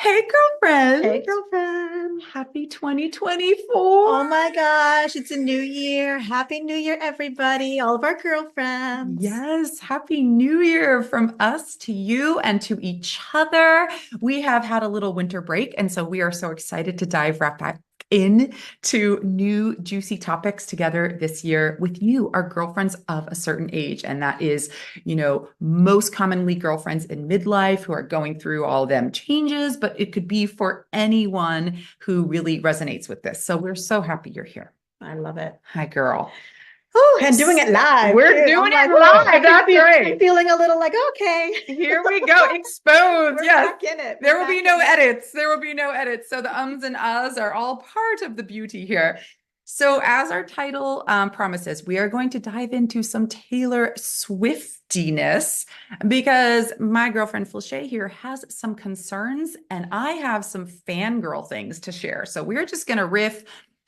Hey, girlfriend. Hey, girlfriend. Happy 2024. Oh my gosh, it's a new year. Happy New Year, everybody, all of our girlfriends. Yes, Happy New Year from us to you and to each other. We have had a little winter break, and so we are so excited to dive right back into new juicy topics together this year with you, our girlfriends of a certain age. And that is, most commonly girlfriends in midlife who are going through all them changes, but it could be for anyone who really resonates with this. So we're so happy you're here. I love it. Hi, girl. Oh, and doing it live. We're too. doing I'm like, it oh, live. That's right. I'm feeling a little like, okay. Here we go. Exposed. We're Yes. back in it. There will be no edits. There will be no edits. So the ums and uhs are all part of the beauty here. So as our title promises, we are going to dive into some Taylor Swiftiness because my girlfriend Felicia here has some concerns and I have some fangirl things to share. So we're just going to riff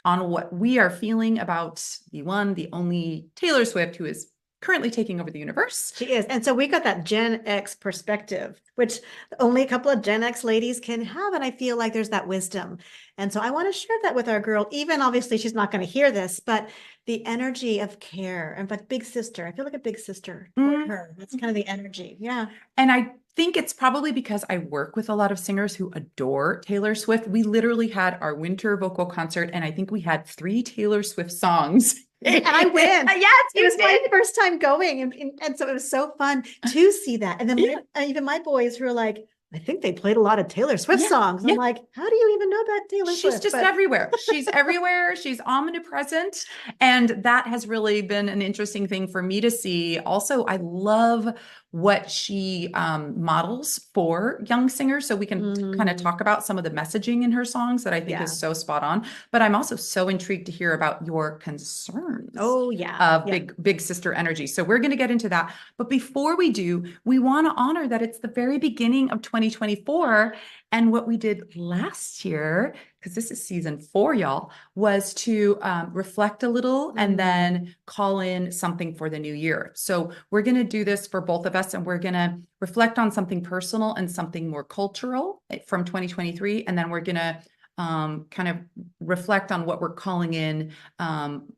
on what we are feeling about the one, the only Taylor Swift who is currently taking over the universe. She is. And so we got that Gen X perspective, which only a couple of Gen X ladies can have. And I feel like there's that wisdom. And so I want to share that with our girl. Even obviously she's not going to hear this, but the energy of care and but big sister. I feel like a big sister toward her. That's kind of the energy. Yeah. And I think it's probably because I work with a lot of singers who adore Taylor Swift. We literally had our winter vocal concert, and I think we had 3 Taylor Swift songs. And I went. Yes, it was my first time going. And so it was so fun to see that. And then even my boys who are like, I think they played a lot of Taylor Swift songs. I'm like, how do you even know that Taylor Swift? She's just everywhere. She's everywhere. She's omnipresent. And that has really been an interesting thing for me to see. Also, I love what she models for young singers. So we can kind of talk about some of the messaging in her songs that I think is so spot on. But I'm also so intrigued to hear about your concerns. Oh, yeah. Of big sister energy. So we're going to get into that. But before we do, we want to honor that it's the very beginning of 2024. And what we did last year, because this is season 4, y'all, was to reflect a little and then call in something for the new year. So we're going to do this for both of us, and we're going to reflect on something personal and something more cultural from 2023. And then we're going to kind of reflect on what we're calling in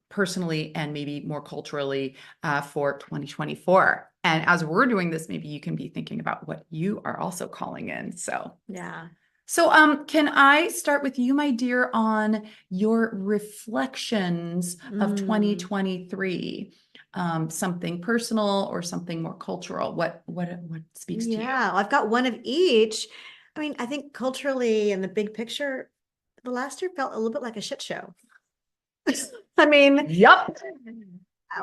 personally and maybe more culturally for 2024. And as we're doing this, maybe you can be thinking about what you are also calling in. So, yeah. So, can I start with you, my dear, on your reflections of 2023? Something personal or something more cultural? What speaks to you? Yeah, I've got one of each. I mean, I think culturally in the big picture, the last year felt a little bit like a shit show. I mean, Yep.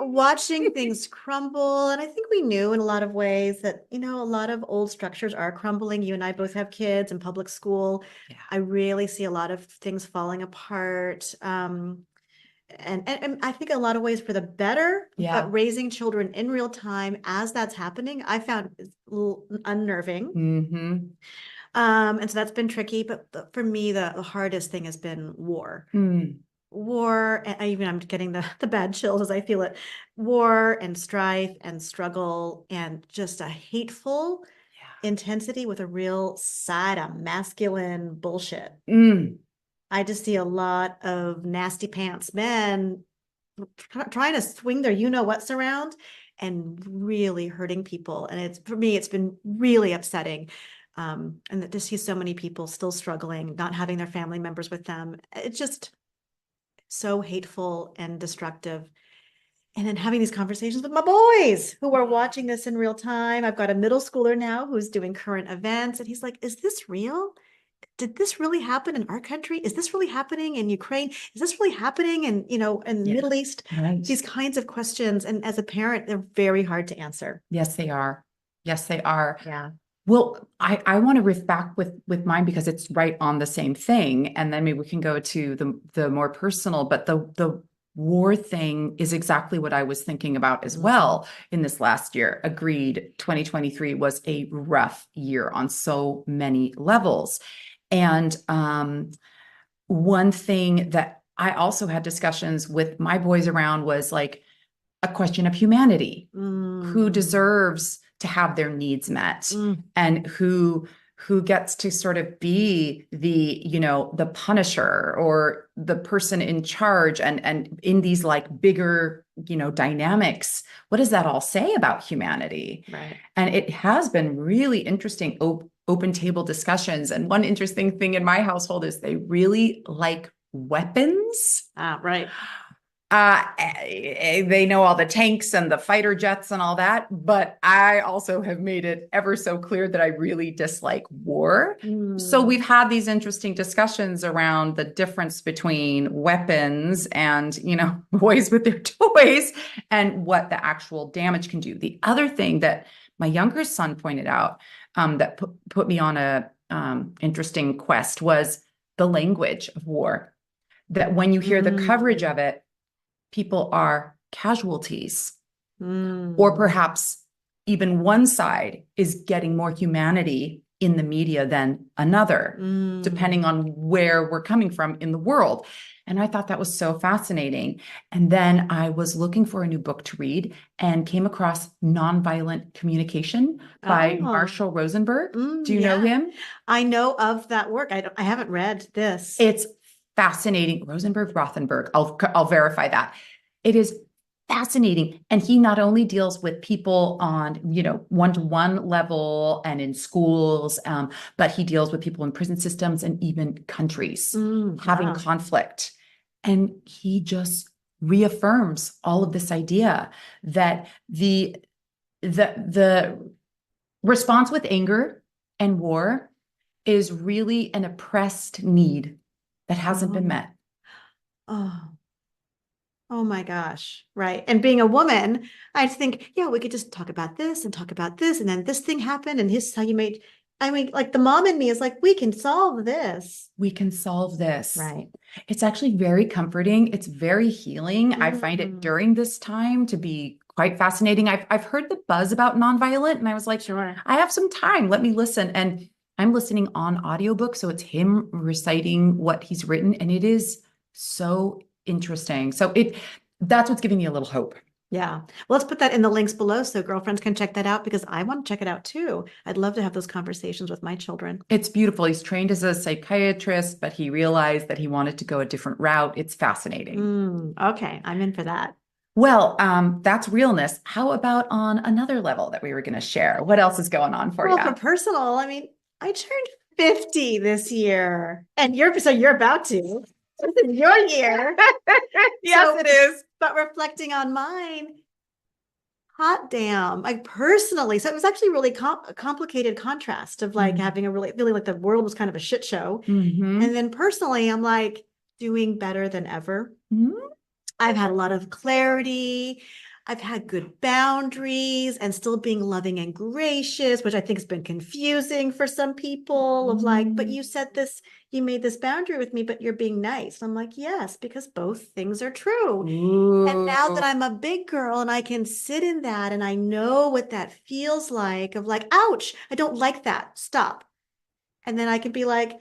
Watching things crumble. And I think we knew in a lot of ways that, a lot of old structures are crumbling. You and I both have kids in public school. Yeah. I really see a lot of things falling apart. And I think a lot of ways for the better, but raising children in real time as that's happening, I found a little unnerving. And so that's been tricky. But for me, the hardest thing has been war. War, and I'm getting the bad chills as I feel it. War and strife and struggle and just a hateful intensity with a real side of masculine bullshit. I just see a lot of nasty pants men trying to swing their you-know-what's around and really hurting people. And for me, it's been really upsetting. And that to see so many people still struggling, not having their family members with them. It's just so hateful and destructive. And then having these conversations with my boys who are watching this in real time. I've got a middle schooler now who's doing current events, and he's like, is this real? Did this really happen in our country? Is this really happening in Ukraine? Is this really happening in, in the Middle East? Right. These kinds of questions. And as a parent, they're very hard to answer. Yes, they are. Yes, they are. Yeah. Well, I want to riff back with mine because it's right on the same thing. And then maybe we can go to the more personal, but the war thing is exactly what I was thinking about as well in this last year. Agreed. 2023 was a rough year on so many levels. And one thing that I also had discussions with my boys around was like a question of humanity. Who deserves to have their needs met and who who gets to sort of be the, the punisher or the person in charge and in these like bigger, dynamics. What does that all say about humanity? Right. And it has been really interesting open table discussions. And one interesting thing in my household is they really like weapons. Right. They know all the tanks and the fighter jets and all that, but I also have made it ever so clear that I really dislike war. So we've had these interesting discussions around the difference between weapons and, boys with their toys and what the actual damage can do. The other thing that my younger son pointed out that put me on a interesting quest was the language of war. That when you hear the coverage of it, people are casualties, or perhaps even one side is getting more humanity in the media than another, depending on where we're coming from in the world. And I thought that was so fascinating. And then I was looking for a new book to read and came across Nonviolent Communication by Marshall Rosenberg. Do you know him? I know of that work. I haven't read this. It's fascinating. Rothenberg. I'll verify that. It is fascinating. And he not only deals with people on, one-to-one level and in schools, but he deals with people in prison systems and even countries having conflict. And he just reaffirms all of this idea that the response with anger and war is really an oppressed need that hasn't been met. Oh my gosh. Right. And being a woman, I think, yeah, we could just talk about this and talk about this. And then this thing happened. And here's how you made, like the mom in me is like, we can solve this. We can solve this. Right. It's actually very comforting. It's very healing. I find it during this time to be quite fascinating. I've heard the buzz about nonviolent and I was like, sure, I have some time. Let me listen. And I'm listening on audiobook. So it's him reciting what he's written. And it is so interesting. So that's what's giving me a little hope. Yeah. Well, let's put that in the links below so girlfriends can check that out because I want to check it out too. I'd love to have those conversations with my children. It's beautiful. He's trained as a psychiatrist, but he realized that he wanted to go a different route. It's fascinating. Okay. I'm in for that. Well, that's realness. How about on another level that we were going to share? What else is going on for you? For personal, I turned 50 this year and you're about to. It's your year. Yes, it is. But reflecting on mine, hot damn, personally, so it was actually really a complicated contrast of having a really feeling like the world was kind of a shit show. And then personally, I'm like doing better than ever. I've had a lot of clarity. I've had good boundaries and still being loving and gracious, which I think has been confusing for some people of but you said this, you made this boundary with me, but you're being nice. I'm like, yes, because both things are true. And now that I'm a big girl and I can sit in that and I know what that feels like of ouch, I don't like that. Stop. And then I can be like,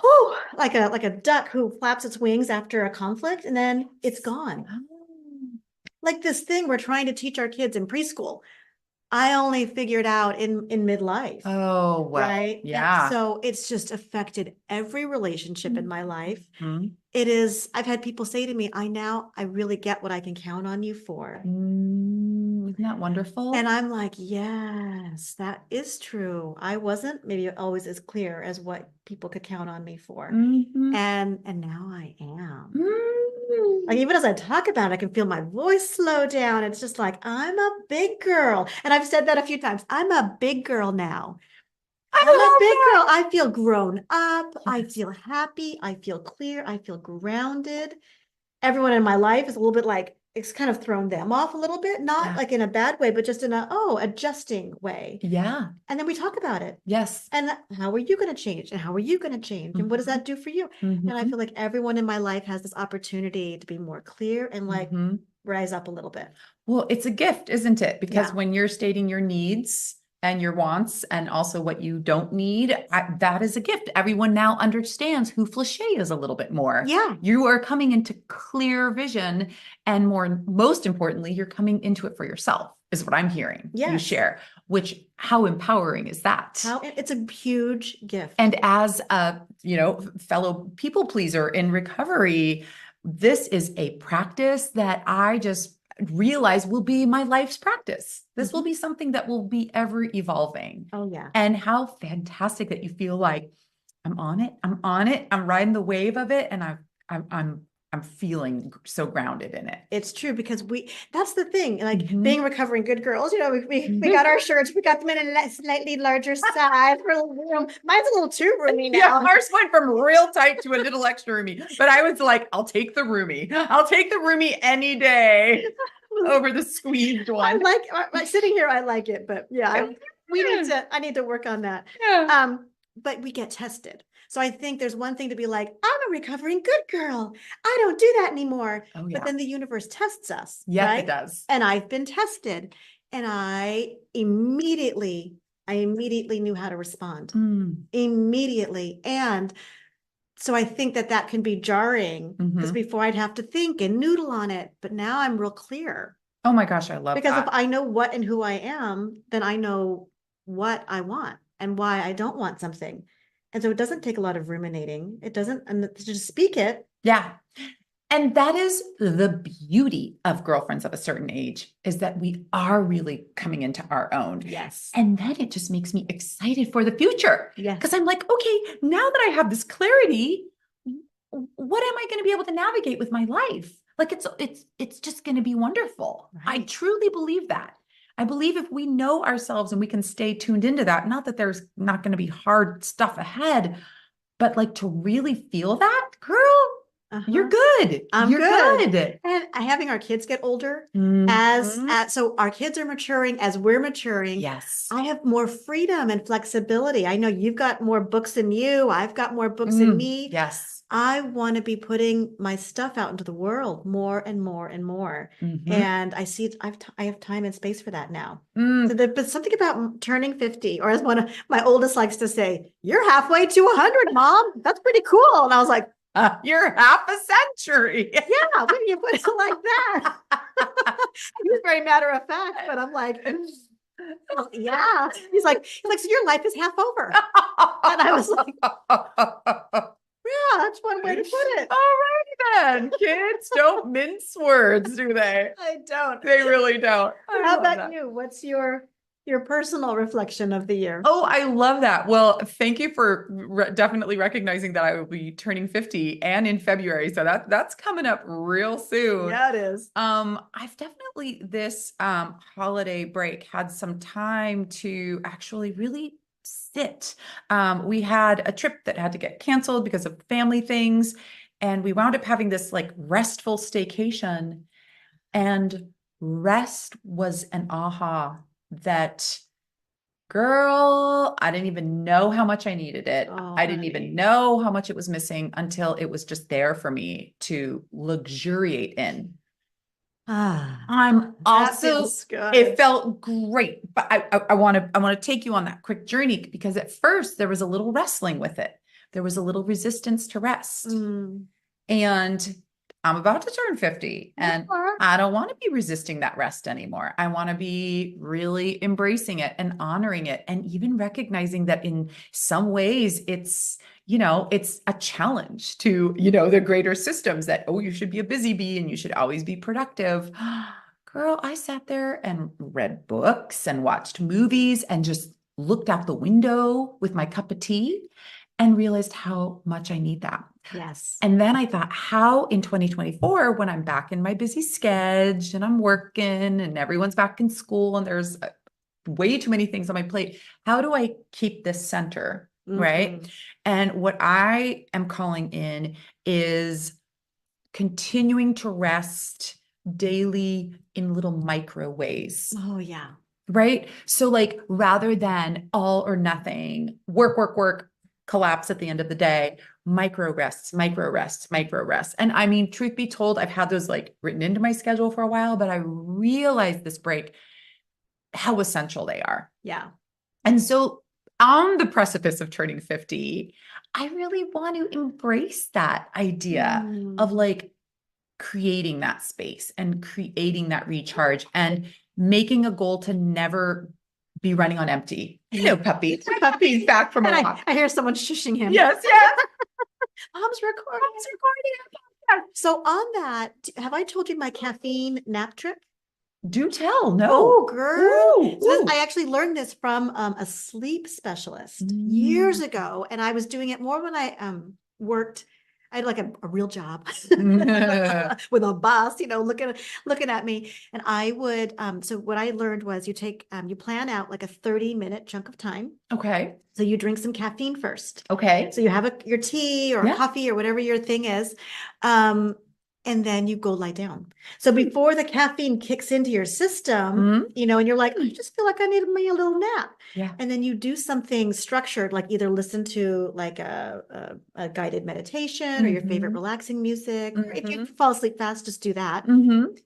oh, like a duck who flaps its wings after a conflict and then it's gone. Like this thing we're trying to teach our kids in preschool. I only figured out in midlife. Oh, well, right. Yeah. And so it's just affected every relationship in my life. It is, I've had people say to me, I really get what I can count on you for. Isn't that wonderful? And I'm like, yes, that is true. I wasn't maybe always as clear as what people could count on me for. And now I am. Like even as I talk about it, I can feel my voice slow down. It's just like, I'm a big girl. And I've said that a few times. I'm a big girl now. I'm a big girl. I feel grown up. I feel happy. I feel clear. I feel grounded. Everyone in my life is a little bit like, it's kind of thrown them off a little bit, not like in a bad way, but just in adjusting way. Yeah. And then we talk about it. Yes. And how are you going to change? And how are you going to change? And what does that do for you? And I feel like everyone in my life has this opportunity to be more clear and rise up a little bit. Well, it's a gift, isn't it? Because when you're stating your needs and your wants and also what you don't need, that is a gift. Everyone now understands who Flachet is a little bit more. Yeah. You are coming into clear vision and most importantly, you're coming into it for yourself is what I'm hearing you share. which how empowering is that? It's a huge gift. And as a, fellow people pleaser in recovery, this is a practice that I just realize will be my life's practice. This will be something that will be ever evolving. Oh yeah. And how fantastic that you feel like I'm on it. I'm riding the wave of it. And I'm feeling so grounded in it. It's true because that's the thing, like being recovering good girls, we got our shirts, we got them in a slightly larger size for a little room. Mine's a little too roomy now. Yeah, ours went from real tight to a little extra roomy, but I was like, I'll take the roomy. I'll take the roomy any day over the squeezed one. I like sitting here. I like it, but yeah, I need to work on that. Yeah. But we get tested. So I think there's one thing to be like, I'm a recovering good girl. I don't do that anymore. Oh, yeah. But then the universe tests us. Yes, right? it does. And I've been tested, and I immediately knew how to respond. Immediately. And so I think that can be jarring because before I'd have to think and noodle on it. But now I'm real clear. Oh my gosh, I love that. Because if I know what and who I am, then I know what I want and why I don't want something. And so it doesn't take a lot of ruminating. It doesn't, and to just speak it. Yeah. And that is the beauty of Girlfriends of a Certain Age, is that we are really coming into our own. Yes. And then it just makes me excited for the future. Yes. Because I'm like, okay, now that I have this clarity, what am I going to be able to navigate with my life? Like it's just going to be wonderful. Right. I truly believe that. I believe if we know ourselves and we can stay tuned into that, not that there's not going to be hard stuff ahead, but like to really feel that, girl, you're good. You're good. And having our kids get older so our kids are maturing as we're maturing. Yes. I have more freedom and flexibility. I know you've got more books than you. I've got more books than me. Yes. I want to be putting my stuff out into the world more and more and more. And I see I have time and space for that now. So but something about turning 50, or as one of my oldest likes to say, you're halfway to 100, Mom. That's pretty cool. And I was like, you're half a century. Yeah, when you put it like that. He was very matter of fact, but I'm like, oh, yeah. He's like, so your life is half over. And I was like, yeah, that's one way to put it. All right then. Kids don't mince words, do they? I don't. They really don't. How about you? What's your personal reflection of the year? Oh, I love that. Well, thank you for definitely recognizing that I will be turning 50 and in February. So that's coming up real soon. Yeah, it is. I've definitely this holiday break had some time to actually really sit. We had a trip that had to get canceled because of family things, and we wound up having this like restful staycation, and rest was an aha that, girl, I didn't even know how much I needed it. I didn't even know how much it was missing until it was just there for me to luxuriate in. I'm also, it felt great, but I want to take you on that quick journey, because at first there was a little wrestling with it. There was a little resistance to rest. And I'm about to turn 50 and I don't want to be resisting that rest anymore. I want to be really embracing it and honoring it, and even recognizing that in some ways it's a challenge to, the greater systems that, oh, you should be a busy bee and you should always be productive. Girl, I sat there and read books and watched movies and just looked out the window with my cup of tea and realized how much I need that. Yes. And then I thought, how in 2024, when I'm back in my busy schedule and I'm working and everyone's back in school and there's way too many things on my plate, how do I keep this center? Right. And what I am calling in is continuing to rest daily in little micro ways. Oh, yeah. Right. So like, rather than all or nothing, work, collapse at the end of the day, micro rests. And I mean, truth be told, I've had those like written into my schedule for a while, but I realized this break, how essential they are. Yeah. And so on the precipice of turning 50, I really want to embrace that idea of like creating that space and creating that recharge and making a goal to never be running on empty. Puppy. Puppy's back from a And walk. I hear someone shushing him. Yes. Mom's recording. So on that, have I told you my caffeine nap trick? Do tell. No. Oh, girl. Ooh, So ooh. I actually learned this from a sleep specialist years ago. And I was doing it more when I worked. I had like a real job with a boss, looking at me. And I would, so what I learned was you plan out like a 30-minute chunk of time. Okay. So you drink some caffeine first. Okay. So you have your tea or coffee or whatever your thing is. And then you go lie down. So before the caffeine kicks into your system, and you're like, I just feel like I need me a little nap. Yeah. And then you do something structured, like either listen to like a guided meditation or your favorite relaxing music. Or if you fall asleep fast, just do that.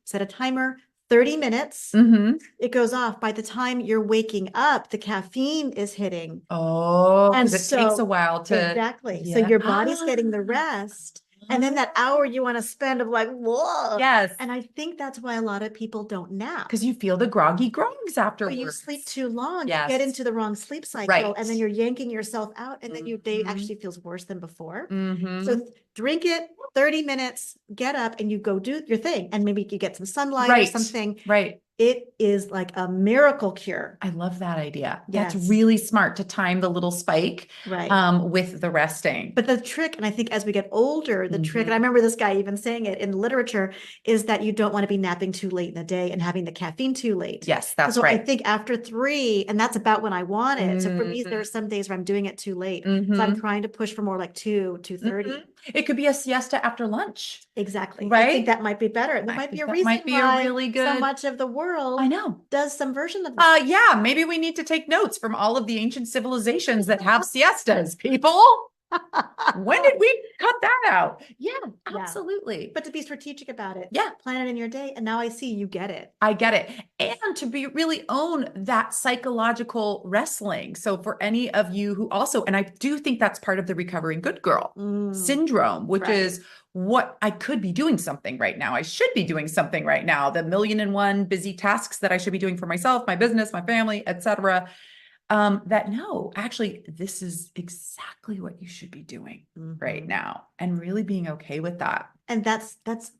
Set a timer, 30 minutes. It goes off. By the time you're waking up, the caffeine is hitting. Oh, because it takes a while to. Exactly. So your body's getting the rest. And then that hour you want to spend of like, whoa. Yes. And I think that's why a lot of people don't nap. Because you feel the groggy grogs afterwards. Or you sleep too long, you get into the wrong sleep cycle, Right. and then you're yanking yourself out, and then your day actually feels worse than before. So drink it, 30 minutes, get up, and you go do your thing. And maybe you get some sunlight or something. Right. It is like a miracle cure. I love that idea. Yes. That's really smart to time the little spike with the resting. But the trick, and I think as we get older, the trick, and I remember this guy even saying it in literature, is that you don't want to be napping too late in the day and having the caffeine too late. Yes, that's so right. I think after 3, and that's about when I want it. So for me, there are some days where I'm doing it too late. So I'm trying to push for more like 2:30. It could be a siesta after lunch. Exactly. Right? I think that might be better. That might be a reason why really good. so much of the world does some version of this. Yeah, maybe we need to take notes from all of the ancient civilizations that have siestas, people. When did we cut that out? Yeah, absolutely. But to be strategic about it. Yeah. Plan it in your day. And now I see you get it. I get it. And to be really own that psychological wrestling. So for any of you who also, and I do think that's part of the recovering good girl syndrome, which is what I could be doing something right now. I should be doing something right now. The 1,000,001 busy tasks that I should be doing for myself, my business, my family, etc. That no, actually, this is exactly what you should be doing right now, and really being okay with that. And that's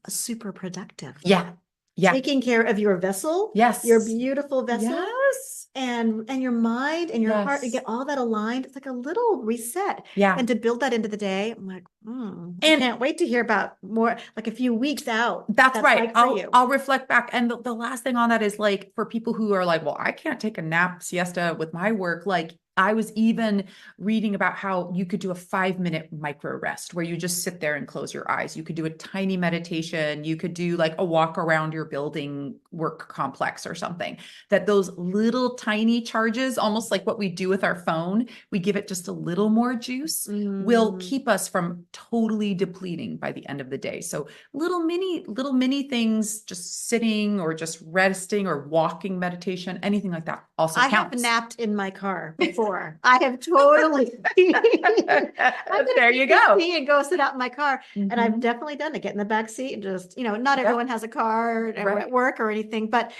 super productive. Yeah. Taking care of your vessel. Yes. Your beautiful vessel. Yes. And your mind and your heart, and get all that aligned. It's like a little reset. Yeah. And to build that into the day, I'm like, I can't wait to hear about more, like a few weeks out. That's right. I'll reflect back. And the last thing on that is like, for people who are like, well, I can't take a nap siesta with my work. Like, I was even reading about how you could do a 5-minute micro rest where you just sit there and close your eyes. You could do a tiny meditation. You could do like a walk around your building work complex or something. That those little tiny charges, almost like what we do with our phone, we give it just a little more juice, will keep us from totally depleting by the end of the day. So little mini things, just sitting or just resting or walking meditation, anything like that also counts. I have napped in my car before. I have totally. There you go. And go sit out in my car, and I've definitely done it. Get in the back seat and just, not everyone has a car at work or anything, but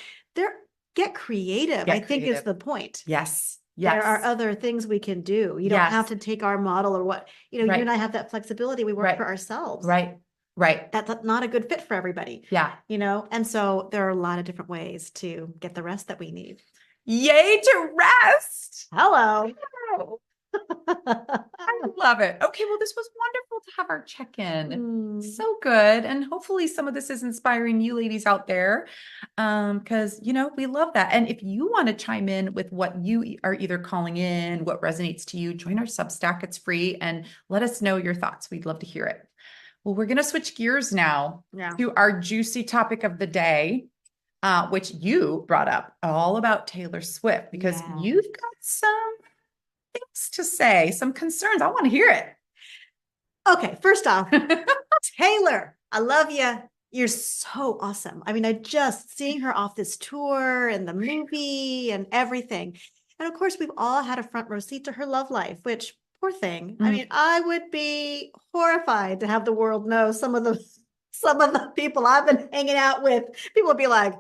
get creative. I think is the point. Yes. There are other things we can do. You don't have to take our model or what, you and I have that flexibility. We work for ourselves. Right. That's not a good fit for everybody. Yeah. And so there are a lot of different ways to get the rest that we need. Yay to rest. Hello. I love it. Okay, well, this was wonderful to have our check-in. So good. And hopefully some of this is inspiring you ladies out there, because, we love that. And if you want to chime in with what you are either calling in, what resonates to you, join our Substack. It's free, and let us know your thoughts. We'd love to hear it. Well, we're going to switch gears now to our juicy topic of the day. Which you brought up, all about Taylor Swift, because you've got some things to say, some concerns. I want to hear it. Okay, first off, Taylor, I love you. You're so awesome. I mean, I just seeing her off this tour and the movie and everything. And of course, we've all had a front row seat to her love life, which, poor thing. I mean, I would be horrified to have the world know some of the people I've been hanging out with. People would be like,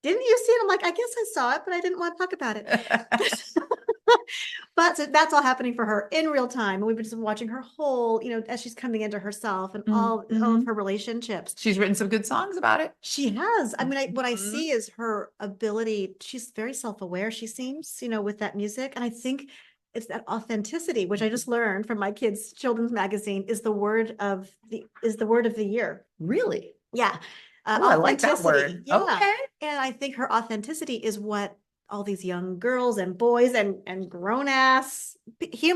didn't you see it? I'm like, I guess I saw it, but I didn't want to talk about it. But so that's all happening for her in real time. And we've been just watching her whole, as she's coming into herself and all of her relationships. She's written some good songs about it. She has. I mean, what I see is her ability. She's very self-aware, she seems, with that music. And I think it's that authenticity, which I just learned from my kids' children's magazine, is the word of the year. Really? Yeah. Oh, I like that word. Yeah. Okay. And I think her authenticity is what all these young girls and boys and grown ass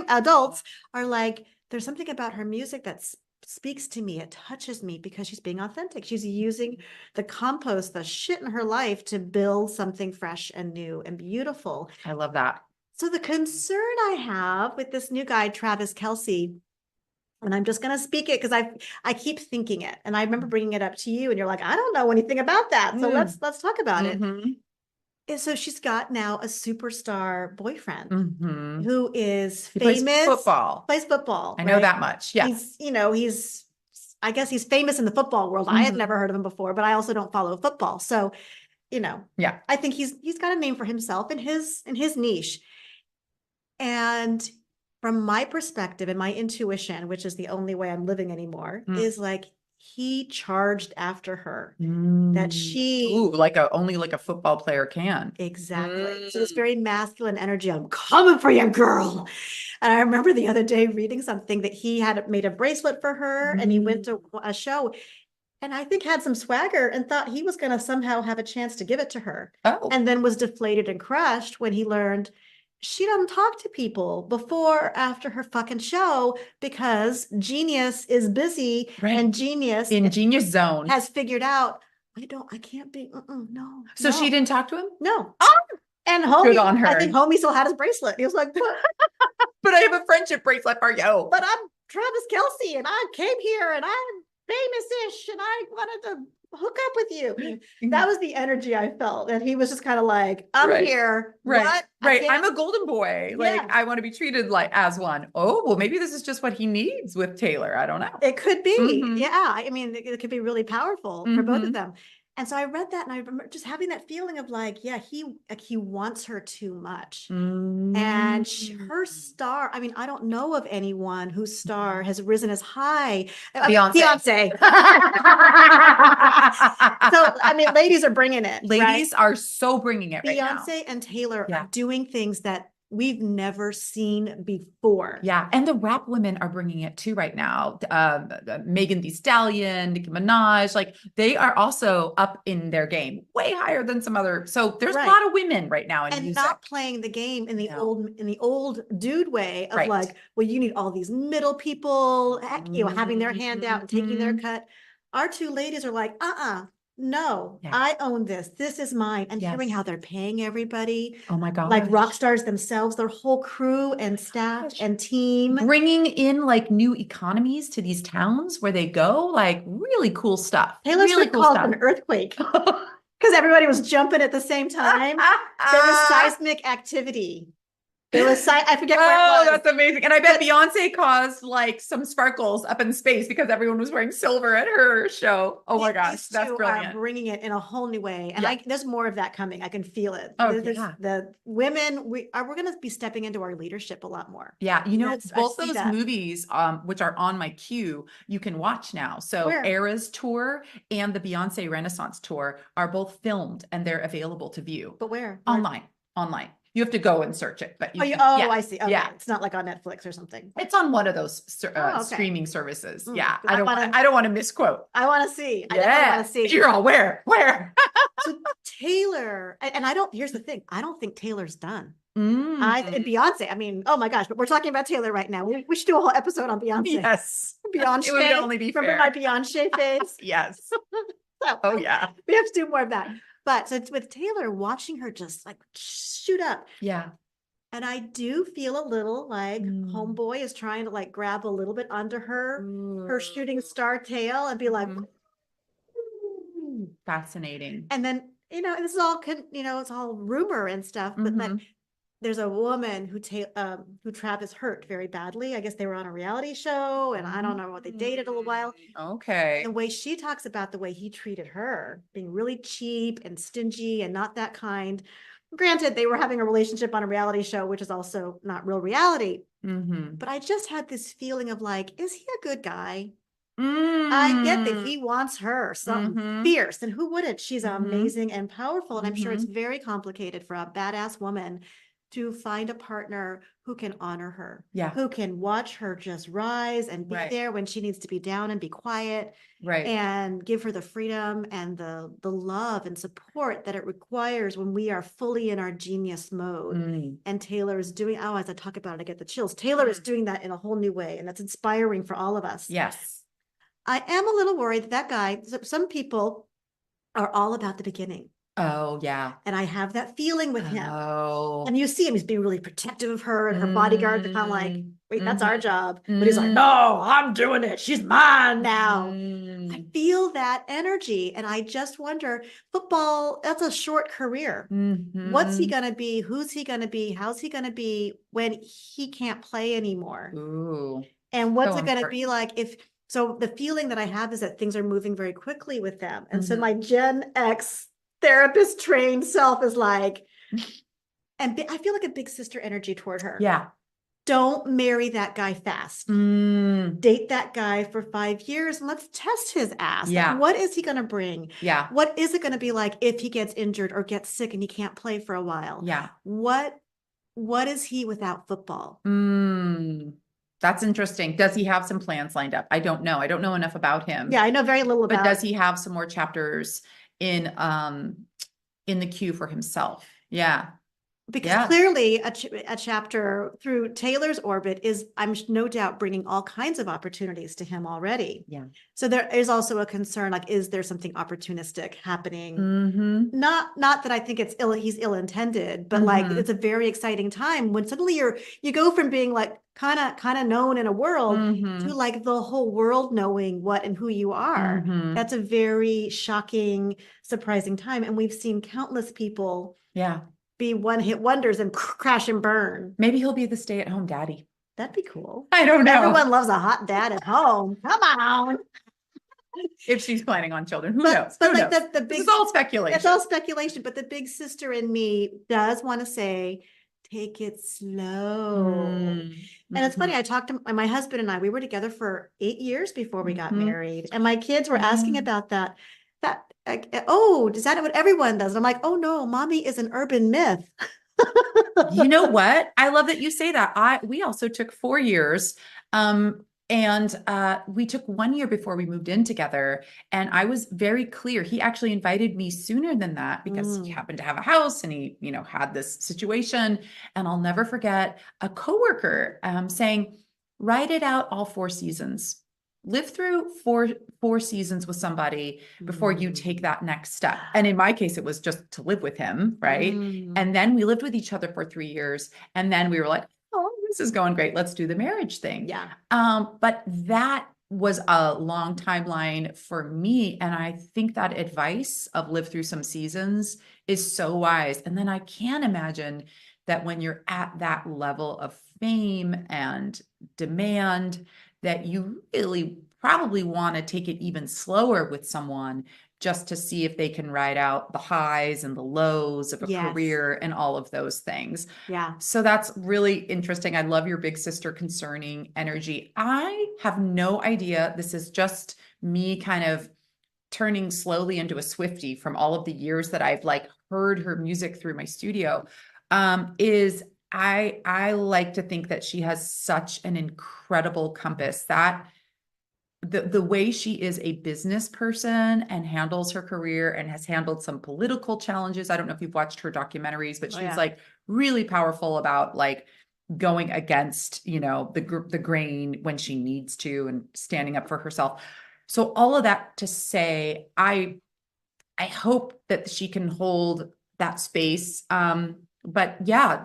adults are like. There's something about her music that speaks to me. It touches me because she's being authentic. She's using the compost, the shit in her life, to build something fresh and new and beautiful. I love that. So the concern I have with this new guy, Travis Kelce, and I'm just going to speak it because I keep thinking it. And I remember bringing it up to you and you're like, I don't know anything about that. So let's talk about it. And so she's got now a superstar boyfriend who is famous. Plays football. I know that much. Yeah. I guess he's famous in the football world. I had never heard of him before, but I also don't follow football. So, yeah, I think he's got a name for himself in his niche. And from my perspective and my intuition, which is the only way I'm living anymore, is like he charged after her that she only like a football player can. Exactly. So it's very masculine energy. I'm coming for you, girl. And I remember the other day reading something that he had made a bracelet for her and he went to a show and I think had some swagger and thought he was going to somehow have a chance to give it to her. And then was deflated and crushed when he learned she doesn't talk to people before or after her fucking show because Genius is busy and Genius in Genius Zone has figured out I can't be, no. So she didn't talk to him? No. Oh, and homie, good on her. I think homie still had his bracelet. He was like, but I have a friendship bracelet for you. But I'm Travis Kelce and I came here and I'm famous-ish and I wanted to hook up with you. That was the energy I felt. And he was just kind of like, I'm here. What? I'm a golden boy. Like I want to be treated like as one. Oh, well, maybe this is just what he needs with Taylor. I don't know. It could be. Yeah. I mean, it could be really powerful for both of them. And so I read that and I remember just having that feeling of like, yeah, he wants her too much. And her star, I mean, I don't know of anyone whose star has risen as high. Beyonce. So, I mean, ladies are bringing it. Ladies are so bringing it right now. Beyonce and Taylor are doing things that we've never seen before. Yeah. And the rap women are bringing it too right now. Megan Thee Stallion, Nicki Minaj, like they are also up in their game way higher than some other. So there's a lot of women right now. In music. Not playing the game in the old dude way of like, well, you need all these middle people, having their hand out and taking their cut. Our two ladies are like, no, I own this. This is mine. And hearing how they're paying everybody. Oh my God. Like rock stars themselves, their whole crew and staff and team. Bringing in like new economies to these towns where they go, like really cool stuff. Taylor Swift called it an earthquake because everybody was jumping at the same time. There was seismic activity. It was, I forget where it was. That's amazing. And I bet Beyonce caused like some sparkles up in space because everyone was wearing silver at her show. Oh my gosh, that's brilliant. Bringing it in a whole new way. And there's more of that coming. I can feel it. The women, we're going to be stepping into our leadership a lot more. Yeah. Both those movies, which are on my queue, you can watch now. So Eras Tour and the Beyonce Renaissance Tour are both filmed and they're available to view. But where? Online. You have to go and search it, but I see. Okay. Yeah, it's not like on Netflix or something. It's on one of those streaming services. Yeah, I don't want to misquote. I want to see. I want to see. You're all where? So Taylor, and here's the thing. I don't think Taylor's done. Beyonce. I mean, oh my gosh! But we're talking about Taylor right now. We should do a whole episode on Beyonce. Yes, Beyonce. It would only be Remember my Beyonce face? Yes. We have to do more of that. But so with Taylor, watching her just like shoot up. Yeah. And I do feel a little like homeboy is trying to like grab a little bit under her shooting star tail and be like, fascinating. And then, this is all, it's all rumor and stuff, but like there's a woman who Travis hurt very badly. I guess they were on a reality show, and I don't know what they dated a little while. Okay. The way she talks about the way he treated her, being really cheap and stingy and not that kind. Granted, they were having a relationship on a reality show, which is also not real reality. But I just had this feeling of like, is he a good guy? I get that he wants her, something fierce, and who wouldn't? She's amazing and powerful, and I'm sure it's very complicated for a badass woman to find a partner who can honor her, who can watch her just rise and be there when she needs to be down and be quiet, and give her the freedom and the love and support that it requires when we are fully in our genius mode. And Taylor is doing, oh, as I talk about it, I get the chills. Taylor is doing that in a whole new way, and that's inspiring for all of us. Yes. I am a little worried that that guy, some people are all about the beginning. Oh, yeah. And I have that feeling with him. Oh. And you see him, he's being really protective of her, and her bodyguards are kind of like, wait, that's our job. But he's like, no, I'm doing it. She's mine now. I feel that energy. And I just wonder, football, that's a short career. What's he going to be? Who's he going to be? How's he going to be when he can't play anymore? Ooh. And what's it going to be like if, so the feeling that I have is that things are moving very quickly with them. And so my Gen X therapist trained self is like, and I feel like a big sister energy toward her. Yeah. Don't marry that guy fast. Date that guy for 5 years and let's test his ass. Yeah. Like, what is he going to bring? Yeah. What is it going to be like if he gets injured or gets sick and he can't play for a while? Yeah. What is he without football? That's interesting. Does he have some plans lined up? I don't know. I don't know enough about him. Yeah, I know very little about. But does he have some more chapters in the queue for himself? Yeah. Because clearly a chapter through Taylor's orbit is, I'm no doubt, bringing all kinds of opportunities to him already. Yeah. So there is also a concern, like, is there something opportunistic happening? Not that I think it's he's ill-intended, but like, it's a very exciting time when suddenly you go from being like kind of known in a world to like the whole world knowing what and who you are. That's a very shocking, surprising time. And we've seen countless people be one-hit wonders and crash and burn. Maybe he'll be the stay-at-home daddy. That'd be cool. I don't know. Everyone loves a hot dad at home. Come on. If she's planning on children, who knows? But who like knows? the big, it's all speculation. It's all speculation. But the big sister in me does want to say, take it slow. And it's funny. I talked to my husband and we were together for 8 years before we got married. And my kids were asking about that. Oh, is that what everyone does? And I'm like, oh no, mommy is an urban myth. You know what? I love that you say that. We also took 4 years. And we took 1 year before we moved in together. And I was very clear. He actually invited me sooner than that because he happened to have a house and he, had this situation. And I'll never forget a coworker saying, write it out all 4 seasons. Live through four seasons with somebody before you take that next step. And in my case, it was just to live with him, right? And then we lived with each other for 3 years. And then we were like, oh, this is going great. Let's do the marriage thing. Yeah. But that was a long timeline for me. And I think that advice of live through some seasons is so wise. And then I can imagine that when you're at that level of fame and demand, that you really probably want to take it even slower with someone just to see if they can ride out the highs and the lows of a career and all of those things. Yeah. So that's really interesting. I love your big sister concerning energy. I have no idea. This is just me kind of turning slowly into a Swiftie from all of the years that I've like heard her music through my studio. I like to think that she has such an incredible compass that the way she is a business person and handles her career and has handled some political challenges. I don't know if you've watched her documentaries, but she's like really powerful about like going against, the grain when she needs to and standing up for herself. So all of that to say, I hope that she can hold that space. But yeah,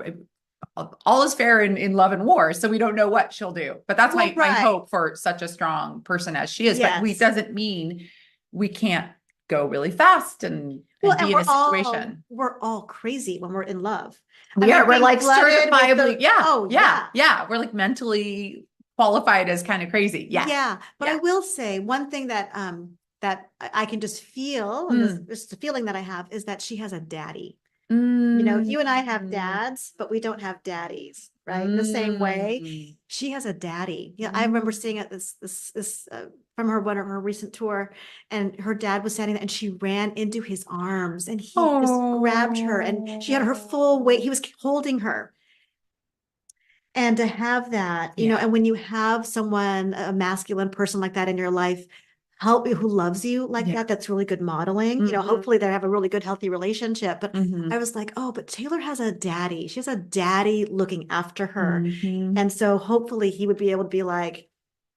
all is fair in love and war. So we don't know what she'll do, but that's my hope for such a strong person as she is. But we doesn't mean we can't go really fast and be in a situation. We're all crazy when we're in love. I Yeah, mean, we're being like flooded with certifiably, the, yeah, oh yeah, yeah. yeah. We're like mentally qualified as kind of crazy. Yeah, Yeah, but I yeah. will say one thing that that I can just feel, and this Mm. is the feeling that I have is that she has a daddy. You know, Mm. you and I have dads, but we don't have daddies, right? In the same way, Mm. she has a daddy. Yeah, I remember Mm. seeing it this from her one of her recent tour, and her dad was standing there, and she ran into his arms, and he just grabbed her, and she had her full weight. He was holding her. And to have that, you know, Yeah. and when you have someone, a masculine person like that in your life, help who loves you like Yeah. that, that's really good modeling. You know, Mhm. hopefully they have a really good, healthy relationship. But Mhm. I was like, oh, but Taylor has a daddy. She has a daddy looking after her. Mhm. And so hopefully he would be able to be like,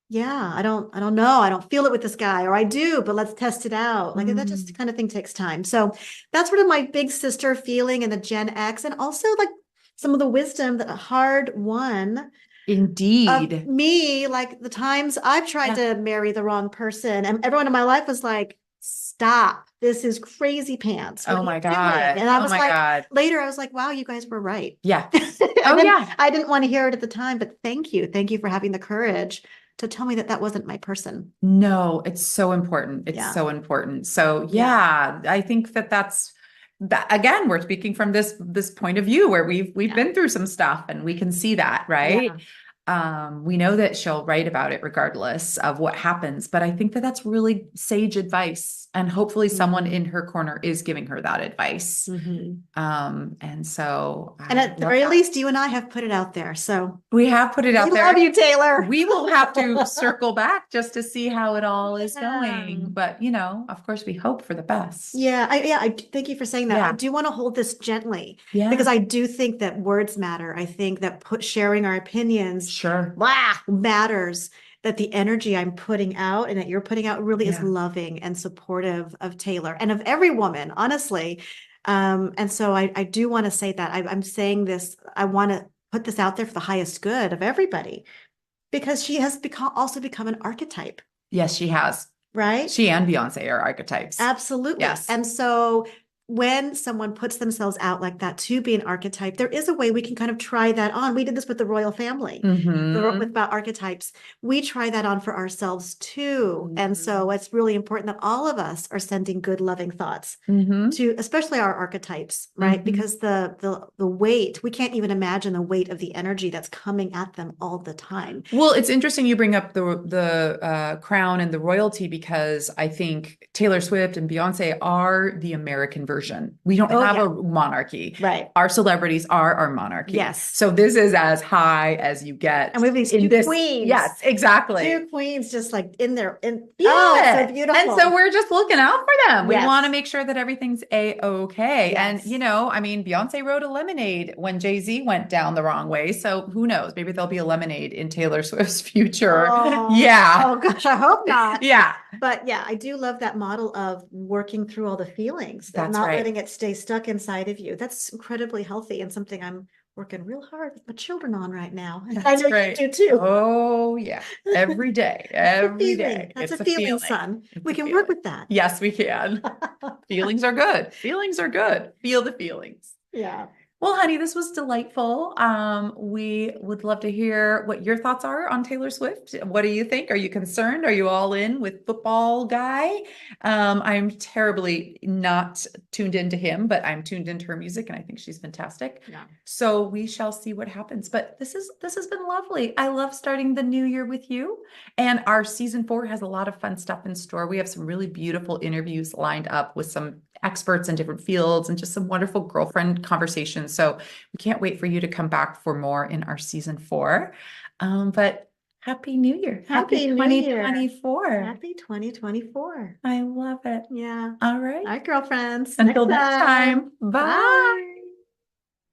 yeah, I don't know. I don't feel it with this guy, or I do, but let's test it out. Like that just Mm. kind of thing takes time. So that's sort of my big sister feeling in the Gen X, and also like some of the wisdom that a hard one of Indeed. me, like the times I've tried Yeah. to marry the wrong person, and everyone in my life was like, stop, this is crazy pants. What Oh are you my doing? God. And I Oh was my like, God. later, I was like, wow, you guys were right. Yeah. And Oh then yeah. I didn't want to hear it at the time, but thank you. Thank you for having the courage to tell me that that wasn't my person. No, it's so important. It's Yeah. so important. So Yeah. yeah, I think that that's that again, we're speaking from this point of view where we've Yeah. been through some stuff and we can see that, right? Yeah. We know that she'll write about it regardless of what happens, but I think that that's really sage advice, and hopefully someone in her corner is giving her that advice. Mm-hmm. And so And I at the love very that. least, you and I have put it out there. So We have put it we out love there. you, Taylor. We will have to circle back just to see how it all is Yeah. going. But, of course, we hope for the best. I thank you for saying that. I Yeah. do want to hold this gently because Yeah. I do think that words matter. I think that sharing our opinions Sure. matters. That the energy I'm putting out and that you're putting out really is Yeah. loving and supportive of Taylor and of every woman, honestly. And so I do want to say that I'm saying this. I want to put this out there for the highest good of everybody because she has also become an archetype, Yes, she has. right? She and Beyonce are archetypes. Absolutely. Yes. And so when someone puts themselves out like that to be an archetype, there is a way we can kind of try that on. We did this with the royal family, with Mm-hmm. about archetypes. We try that on for ourselves too. And so Mm-hmm. it's really important that all of us are sending good, loving thoughts Mm-hmm. to especially our archetypes, right? Mm-hmm. Because the weight, we can't even imagine the weight of the energy that's coming at them all the time. Well, it's interesting you bring up the crown and the royalty, because I think Taylor Swift and Beyonce are the American version. We don't Oh, have yeah. a monarchy. Right. Our celebrities are our monarchy. Yes. So this is as high as you get And we have these in two this. queens. Yes, exactly. Two queens just like in there. And Yeah. oh, it's so beautiful. And so we're just looking out for them. We Yes. want to make sure that everything's a-okay. Yes. And, I mean, Beyonce wrote a lemonade when Jay-Z went down the wrong way. So who knows? Maybe there'll be a lemonade in Taylor Swift's future. Oh, Yeah. oh gosh, I hope not. Yeah. But yeah, I do love that model of working through all the feelings, that That's not right. letting it stay stuck inside of you. That's incredibly healthy and something I'm working real hard with my children on right now. And I That's know right. you do too. Oh, yeah. Every day. That's a Every feeling. day. That's It's a a feeling, feeling. son. It's We a can feeling. work with that. Yes, we can. Feelings are good. Feelings are good. Feel the feelings. Yeah. Well, honey, this was delightful. We would love to hear what your thoughts are on Taylor Swift. What do you think? Are you concerned? Are you all in with football guy? I'm terribly not tuned into him, but I'm tuned into her music, and I think she's fantastic. Yeah. So we shall see what happens. But this has been lovely. I love starting the new year with you. And our season 4 has a lot of fun stuff in store. We have some really beautiful interviews lined up with some experts in different fields and just some wonderful girlfriend conversations. So we can't wait for you to come back for more in our season 4. But Happy New Year. Happy New Year. 2024. Happy 2024. I love it. Yeah. All right. All right, girlfriends. Until next time. Bye. Bye.